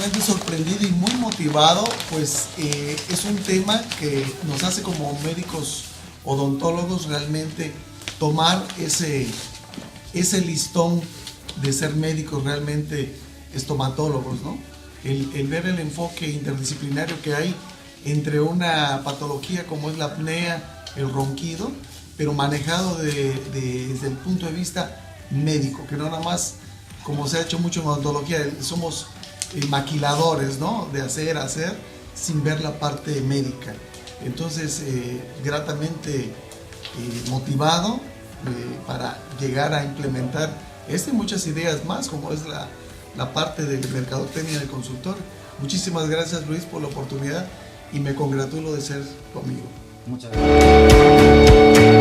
gratamente sorprendido y muy motivado, pues es un tema que nos hace como médicos odontólogos realmente tomar ese listón de ser médicos realmente estomatólogos, ¿no? El ver el enfoque interdisciplinario que hay entre una patología como es la apnea, el ronquido, pero manejado desde el punto de vista médico, que no nada más, como se ha hecho mucho en odontología, somos maquiladores, ¿no? De hacer, sin ver la parte médica. Entonces, gratamente motivado para llegar a implementar y muchas ideas más, como es la parte del mercadotecnia del consultor. Muchísimas gracias, Luis, por la oportunidad y me congratulo de ser tu amigo. Muchas gracias.